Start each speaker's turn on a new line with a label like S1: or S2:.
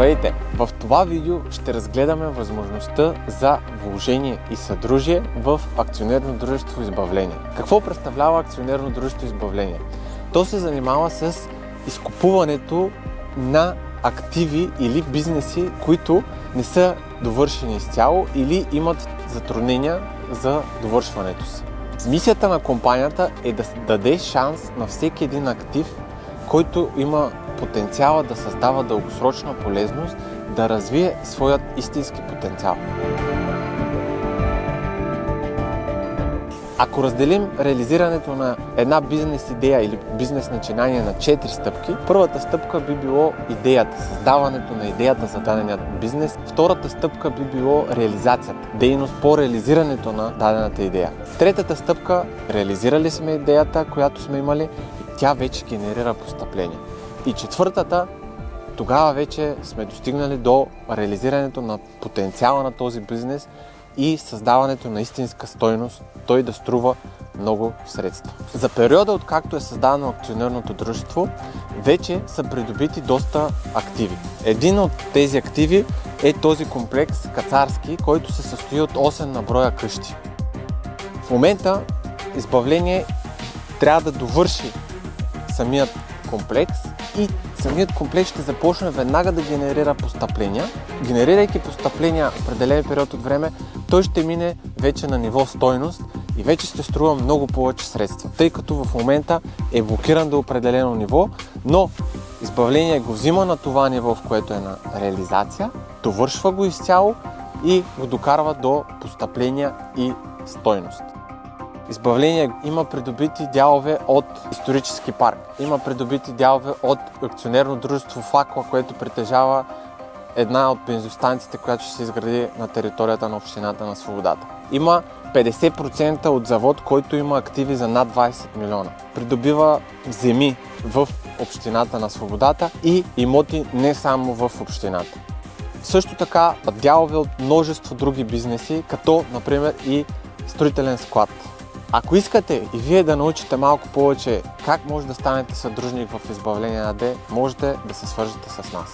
S1: Здравейте! В това видео ще разгледаме възможността за вложение и съдружие в акционерно дружество Избавление. Какво представлява акционерно дружество Избавление? То се занимава с изкупуването на активи или бизнеси, които не са довършени изцяло или имат затруднения за довършването си. Мисията на компанията е да даде шанс на всеки един актив, който има потенциала да създава дългосрочна полезност, да развие своят истински потенциал. Ако разделим реализирането на една бизнес идея или бизнес начинание на 4 стъпки, първата стъпка би било идеята, създаването на идеята за дадения бизнес. Втората стъпка би било реализацията, дейност по реализирането на дадената идея. Третата стъпка, реализирали сме идеята, която сме имали, и тя вече генерира постъпления. И четвъртата, тогава вече сме достигнали до реализирането на потенциала на този бизнес и създаването на истинска стойност, той да струва много средства. За периода, откакто е създадено акционерното дружество, вече са придобити доста активи. Един от тези активи е този комплекс Кацарски, който се състои от 8 на броя къщи. В момента Избавление трябва да довърши самият комплекс и самият комплекс ще започне веднага да генерира постъпления. Генерирайки постъпления в определен период от време, той ще мине вече на ниво стойност и вече ще струва много повече средства, тъй като в момента е блокиран до определено ниво, но Избавление го взима на това ниво, в което е на реализация, довършва го изцяло и го докарва до постъпления и стойност. Избавление има придобити дялове от исторически парк, има придобити дялове от акционерно дружество Факла, което притежава една от бензостанциите, която ще се изгради на територията на общината на Свободата. Има 50% от завод, който има активи за над 20 милиона. Придобива земи в общината на Свободата и имоти не само в общината. Също така дялове от множество други бизнеси, като например и строителен склад. Ако искате и вие да научите малко повече как може да станете съдружник в Избавление АД, можете да се свържете с нас.